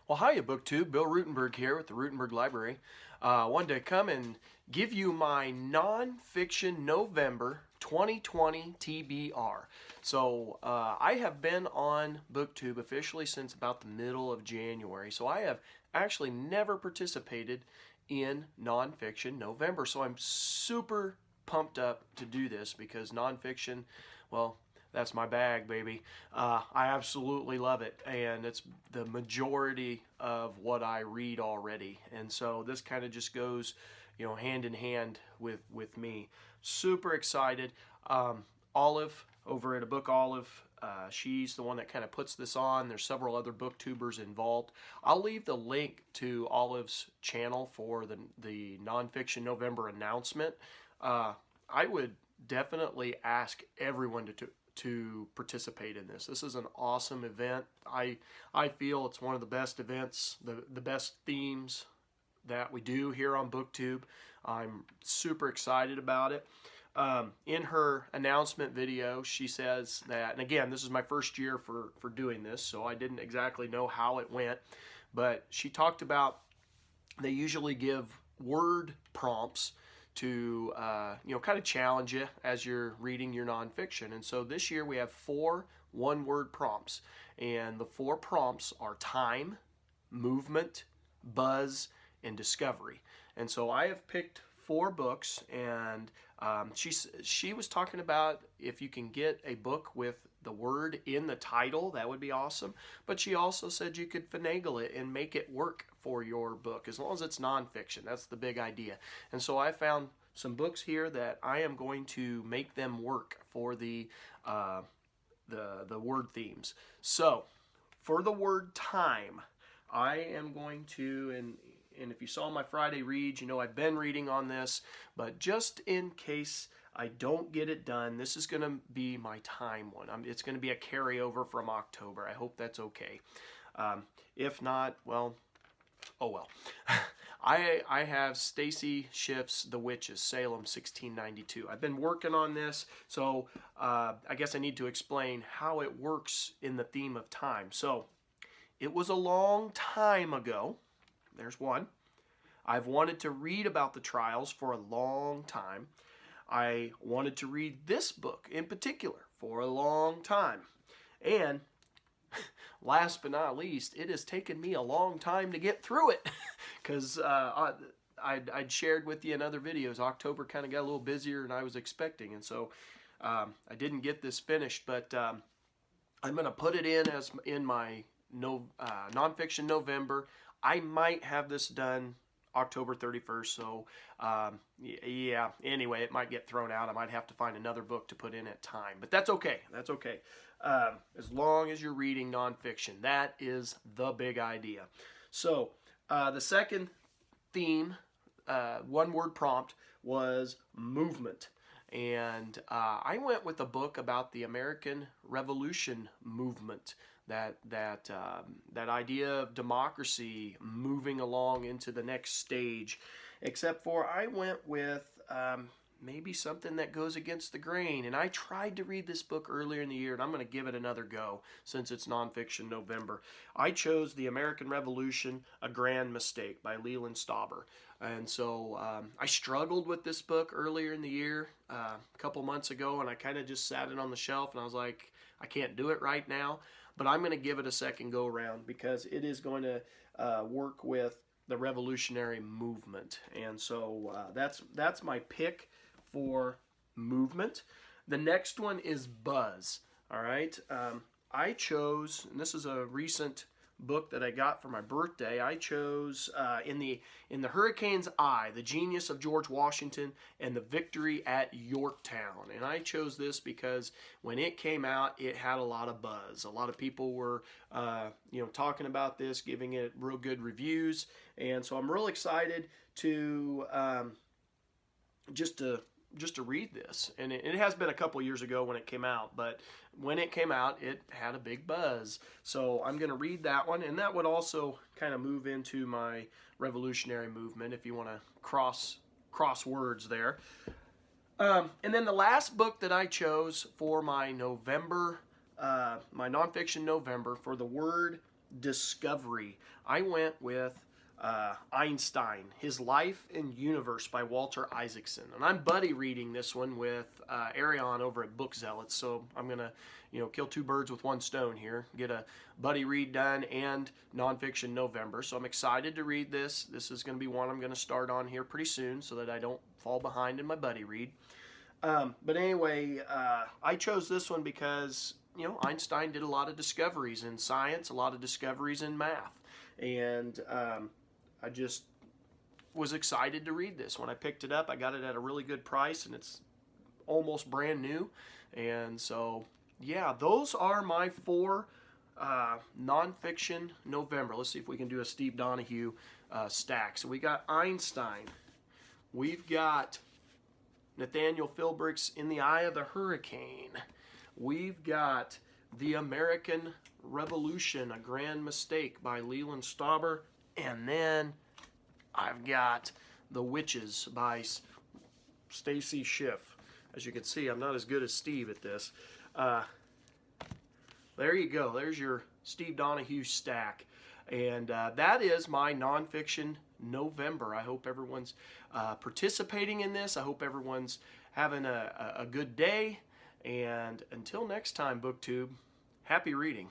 Well, hiya, BookTube. Bill Ruttenberg here with the Ruttenberg Library. Wanted to come and give you my Nonfiction November 2020 TBR. So I have been on BookTube officially since about the middle of January. So I have actually never participated in Nonfiction November. So I'm super pumped up to do this because nonfiction, well, that's my bag, baby. I absolutely love it, and it's the majority of what I read already. And so this kind of just goes, hand in hand with me. Super excited. Olive over at a Book Olive. She's the one that kind of puts this on. There's several other booktubers involved. I'll leave the link to Olive's channel for the Nonfiction November announcement. I would definitely ask everyone to participate in this. This is an awesome event. I feel it's one of the best events, the best themes that we do here on BookTube. I'm super excited about it. In her announcement video, she says that, and again, this is my first year for doing this, so I didn't exactly know how it went, but she talked about they usually give word prompts to kind of challenge you as you're reading your nonfiction. And so this year we have 4 one-word prompts, and the 4 prompts are time, movement, buzz, and discovery. And so I have picked 4 books, and she was talking about if you can get a book with the word in the title, that would be awesome. But she also said you could finagle it and make it work for your book as long as it's nonfiction. That's the big idea. And so I found some books here that I am going to make them work for the word themes. So for the word time, I am going to, and if you saw my Friday reads, I've been reading on this, but just in case I don't get it done, this is going to be my time one. It's going to be a carryover from October. I hope that's okay. If not, well, oh well. I have Stacy Schiff's The Witches, Salem 1692. I've been working on this, so I guess I need to explain how it works in the theme of time. So it was a long time ago. There's one. I've wanted to read about the trials for a long time. I wanted to read this book in particular for a long time. And last but not least, it has taken me a long time to get through it because I'd shared with you in other videos, October kind of got a little busier than I was expecting. And so I didn't get this finished, but I'm going to put it in my Nonfiction November. I might have this done October 31st, so yeah, anyway, it might get thrown out. I might have to find another book to put in at time, but that's okay. That's okay. As long as you're reading nonfiction, that is the big idea. So the second theme, one-word prompt, was movement. And I went with a book about the American Revolution movement, that idea of democracy moving along into the next stage, except for I went with maybe something that goes against the grain. And I tried to read this book earlier in the year, and I'm going to give it another go since it's Nonfiction November. I chose The American Revolution, A Grand Mistake by Leland Stauber. And so I struggled with this book earlier in the year, a couple months ago, and I kind of just sat it on the shelf, and I was like, I can't do it right now. But I'm going to give it a second go around because it is going to work with the revolutionary movement. And so that's my pick for movement. The next one is buzz. All right. I chose, and this is a recent book that I got for my birthday. I chose in the Hurricane's Eye, The Genius of George Washington and the Victory at Yorktown. And I chose this because when it came out, it had a lot of buzz. A lot of people were talking about this, giving it real good reviews, and so I'm real excited to just to read this. And it has been a couple years ago when it came out, but when it came out, it had a big buzz. So I'm going to read that one, and that would also kind of move into my revolutionary movement if you want to cross words there. And then the last book that I chose for my November, my Nonfiction November, for the discovery. I went with Einstein, His Life and Universe by Walter Isaacson. And I'm buddy reading this one with Arion over at Book Zealots. So I'm going to, kill two birds with one stone here. Get a buddy read done and Nonfiction November. So I'm excited to read this. This is going to be one I'm going to start on here pretty soon so that I don't fall behind in my buddy read. But anyway, I chose this one because, Einstein did a lot of discoveries in science, a lot of discoveries in math. And I just was excited to read this. When I picked it up, I got it at a really good price, and it's almost brand new. And so, yeah, those are my 4 Nonfiction November. Let's see if we can do a Steve Donahue stack. So we got Einstein. We've got Nathaniel Philbrick's In the Eye of the Hurricane. We've got The American Revolution, A Grand Mistake by Leland Stauber. And then I've got The Witches by Stacy Schiff. As you can see, I'm not as good as Steve at this. There you go. There's your Steve Donahue stack. And that is my Nonfiction November. I hope everyone's participating in this. I hope everyone's having a good day. And until next time, BookTube, happy reading.